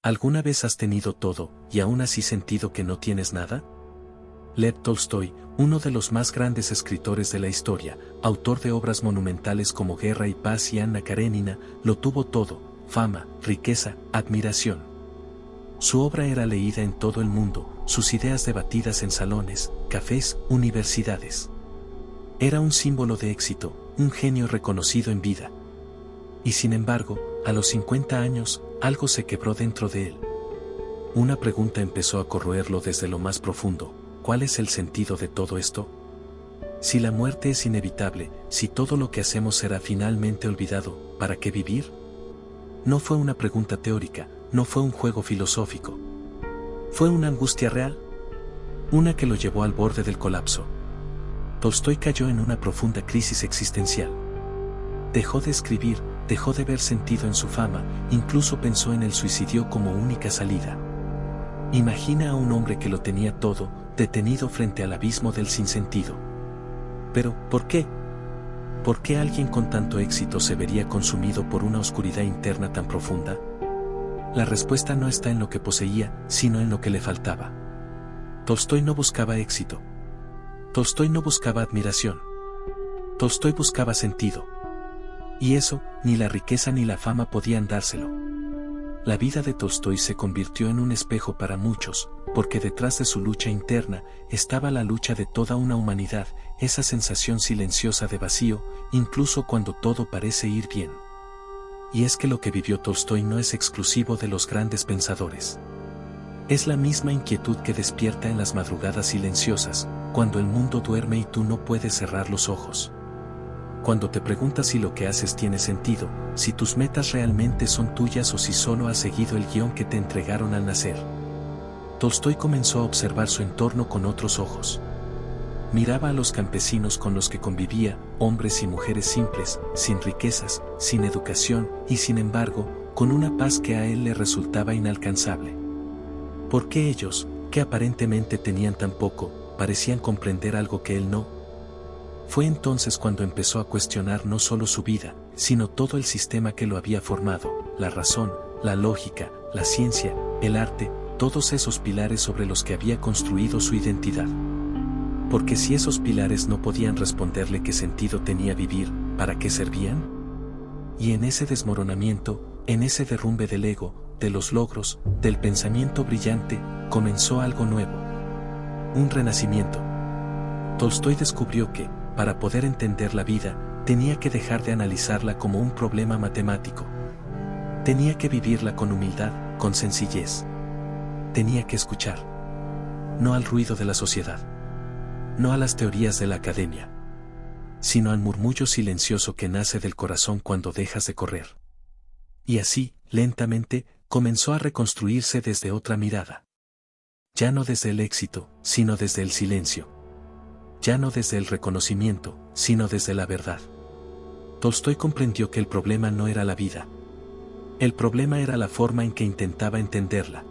¿Alguna vez has tenido todo, y aún así sentido que no tienes nada? Lev Tolstoy, uno de los más grandes escritores de la historia, autor de obras monumentales como Guerra y Paz y Anna Karenina, lo tuvo todo: fama, riqueza, admiración. Su obra era leída en todo el mundo, sus ideas debatidas en salones, cafés, universidades. Era un símbolo de éxito, un genio reconocido en vida. Y sin embargo, a los 50 años, algo se quebró dentro de él. Una pregunta empezó a corroerlo desde lo más profundo: ¿cuál es el sentido de todo esto? Si la muerte es inevitable, si todo lo que hacemos será finalmente olvidado, ¿para qué vivir? No fue una pregunta teórica, no fue un juego filosófico. Fue una angustia real. Una que lo llevó al borde del colapso. Tolstoy cayó en una profunda crisis existencial. Dejó de escribir, dejó de ver sentido en su fama, incluso pensó en el suicidio como única salida. Imagina a un hombre que lo tenía todo, detenido frente al abismo del sinsentido. Pero, ¿por qué? ¿Por qué alguien con tanto éxito se vería consumido por una oscuridad interna tan profunda? La respuesta no está en lo que poseía, sino en lo que le faltaba. Tolstoy no buscaba éxito. Tolstoy no buscaba admiración. Tolstoy buscaba sentido. Y eso, ni la riqueza ni la fama podían dárselo. La vida de Tolstoy se convirtió en un espejo para muchos, porque detrás de su lucha interna estaba la lucha de toda una humanidad, esa sensación silenciosa de vacío, incluso cuando todo parece ir bien. Y es que lo que vivió Tolstoy no es exclusivo de los grandes pensadores. Es la misma inquietud que despierta en las madrugadas silenciosas, cuando el mundo duerme y tú no puedes cerrar los ojos. Cuando te preguntas si lo que haces tiene sentido, si tus metas realmente son tuyas o si solo has seguido el guión que te entregaron al nacer. Tolstoy comenzó a observar su entorno con otros ojos. Miraba a los campesinos con los que convivía, hombres y mujeres simples, sin riquezas, sin educación, y sin embargo, con una paz que a él le resultaba inalcanzable. ¿Por qué ellos, que aparentemente tenían tan poco, parecían comprender algo que él no? Fue entonces cuando empezó a cuestionar no solo su vida, sino todo el sistema que lo había formado: la razón, la lógica, la ciencia, el arte, todos esos pilares sobre los que había construido su identidad. Porque si esos pilares no podían responderle qué sentido tenía vivir, ¿para qué servían? Y en ese desmoronamiento, en ese derrumbe del ego, de los logros, del pensamiento brillante, comenzó algo nuevo. Un renacimiento. Tolstoy descubrió que, para poder entender la vida, tenía que dejar de analizarla como un problema matemático. Tenía que vivirla con humildad, con sencillez. Tenía que escuchar. No al ruido de la sociedad. No a las teorías de la academia. Sino al murmullo silencioso que nace del corazón cuando dejas de correr. Y así, lentamente, comenzó a reconstruirse desde otra mirada. Ya no desde el éxito, sino desde el silencio. Ya no desde el reconocimiento, sino desde la verdad. Tolstoy comprendió que el problema no era la vida. El problema era la forma en que intentaba entenderla.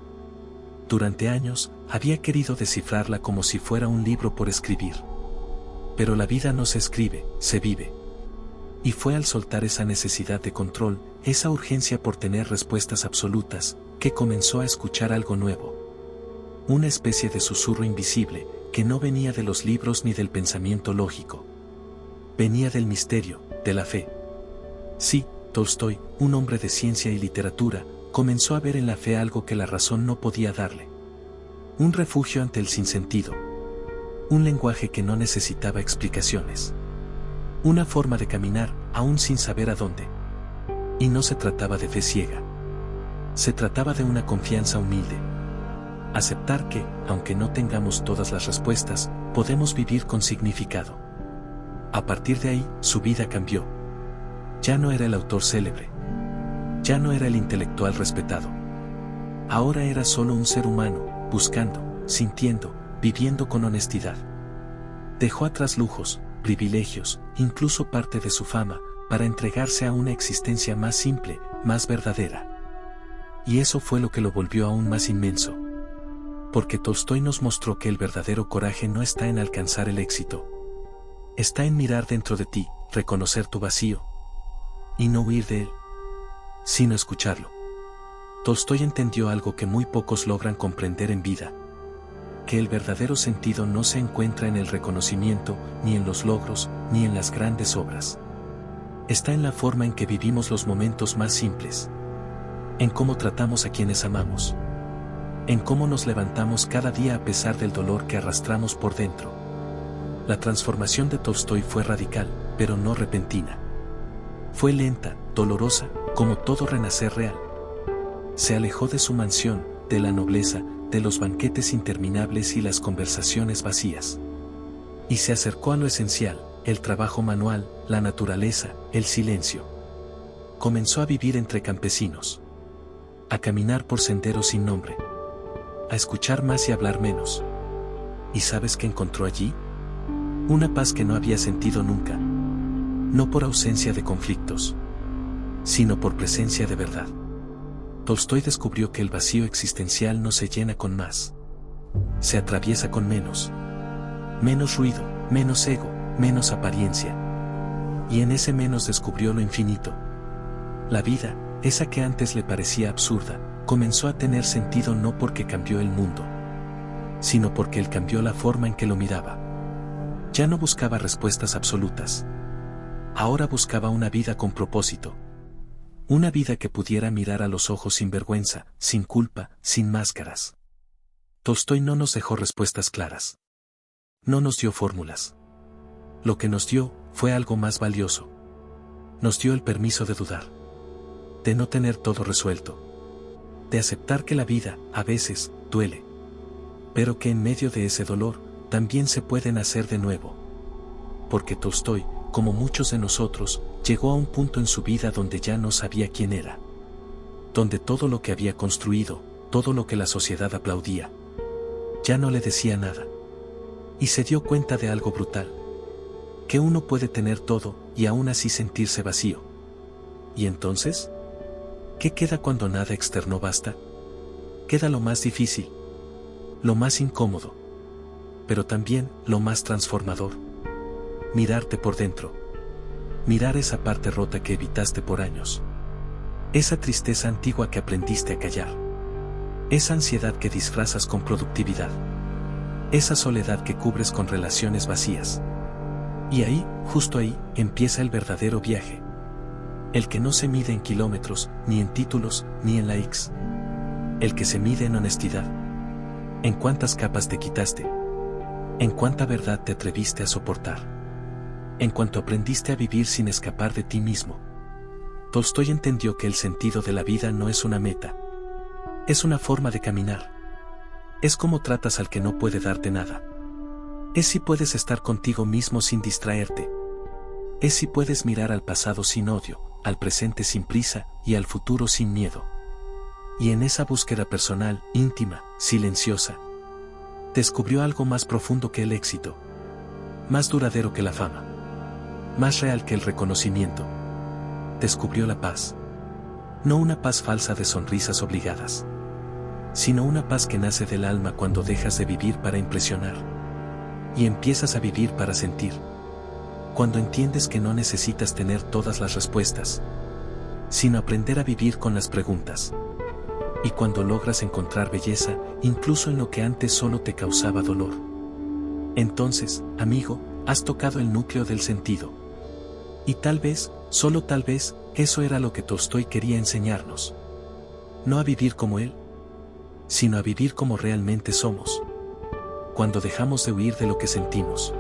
Durante años, había querido descifrarla como si fuera un libro por escribir. Pero la vida no se escribe, se vive. Y fue al soltar esa necesidad de control, esa urgencia por tener respuestas absolutas, que comenzó a escuchar algo nuevo. Una especie de susurro invisible, que no venía de los libros ni del pensamiento lógico. Venía del misterio, de la fe. Sí, Tolstoy, un hombre de ciencia y literatura, comenzó a ver en la fe algo que la razón no podía darle. Un refugio ante el sinsentido. Un lenguaje que no necesitaba explicaciones. Una forma de caminar, aún sin saber a dónde. Y no se trataba de fe ciega. Se trataba de una confianza humilde. Aceptar que, aunque no tengamos todas las respuestas, podemos vivir con significado. A partir de ahí, su vida cambió. Ya no era el autor célebre. Ya no era el intelectual respetado. Ahora era solo un ser humano, buscando, sintiendo, viviendo con honestidad. Dejó atrás lujos, privilegios, incluso parte de su fama, para entregarse a una existencia más simple, más verdadera. Y eso fue lo que lo volvió aún más inmenso. Porque Tolstoy nos mostró que el verdadero coraje no está en alcanzar el éxito. Está en mirar dentro de ti, reconocer tu vacío. Y no huir de él, sino escucharlo. Tolstói entendió algo que muy pocos logran comprender en vida: que el verdadero sentido no se encuentra en el reconocimiento, ni en los logros, ni en las grandes obras. Está en la forma en que vivimos los momentos más simples, en cómo tratamos a quienes amamos, en cómo nos levantamos cada día a pesar del dolor que arrastramos por dentro. La transformación de Tolstói fue radical, pero no repentina. Fue lenta, dolorosa, como todo renacer real. Se alejó de su mansión, de la nobleza, de los banquetes interminables y las conversaciones vacías. Y se acercó a lo esencial: el trabajo manual, la naturaleza, el silencio. Comenzó a vivir entre campesinos, a caminar por senderos sin nombre, a escuchar más y hablar menos. ¿Y sabes qué encontró allí? Una paz que no había sentido nunca. No por ausencia de conflictos, sino por presencia de verdad. Tolstói descubrió que el vacío existencial no se llena con más. Se atraviesa con menos. Menos ruido, menos ego, menos apariencia. Y en ese menos descubrió lo infinito. La vida, esa que antes le parecía absurda, comenzó a tener sentido no porque cambió el mundo, sino porque él cambió la forma en que lo miraba. Ya no buscaba respuestas absolutas. Ahora buscaba una vida con propósito. Una vida que pudiera mirar a los ojos sin vergüenza, sin culpa, sin máscaras. Tolstói no nos dejó respuestas claras. No nos dio fórmulas. Lo que nos dio fue algo más valioso. Nos dio el permiso de dudar, de no tener todo resuelto, de aceptar que la vida, a veces, duele, pero que en medio de ese dolor, también se puede nacer de nuevo. Porque Tolstói, como muchos de nosotros, llegó a un punto en su vida donde ya no sabía quién era. Donde todo lo que había construido, todo lo que la sociedad aplaudía, ya no le decía nada. Y se dio cuenta de algo brutal: que uno puede tener todo y aún así sentirse vacío. ¿Y entonces? ¿Qué queda cuando nada externo basta? Queda lo más difícil, lo más incómodo, pero también lo más transformador: mirarte por dentro. Mirar esa parte rota que evitaste por años. Esa tristeza antigua que aprendiste a callar. Esa ansiedad que disfrazas con productividad. Esa soledad que cubres con relaciones vacías. Y ahí, justo ahí, empieza el verdadero viaje. El que no se mide en kilómetros, ni en títulos, ni en likes. El que se mide en honestidad. En cuántas capas te quitaste. En cuánta verdad te atreviste a soportar. En cuanto aprendiste a vivir sin escapar de ti mismo. Tolstói entendió que el sentido de la vida no es una meta. Es una forma de caminar. Es como tratas al que no puede darte nada. Es si puedes estar contigo mismo sin distraerte. Es si puedes mirar al pasado sin odio, al presente sin prisa y al futuro sin miedo. Y en esa búsqueda personal, íntima, silenciosa, descubrió algo más profundo que el éxito. Más duradero que la fama. Más real que el reconocimiento. Descubrió la paz. No una paz falsa de sonrisas obligadas, sino una paz que nace del alma cuando dejas de vivir para impresionar y empiezas a vivir para sentir. Cuando entiendes que no necesitas tener todas las respuestas, sino aprender a vivir con las preguntas. Y cuando logras encontrar belleza, incluso en lo que antes solo te causaba dolor. Entonces, amigo, has tocado el núcleo del sentido. Y tal vez, solo tal vez, eso era lo que Tolstói quería enseñarnos. No a vivir como él, sino a vivir como realmente somos. Cuando dejamos de huir de lo que sentimos.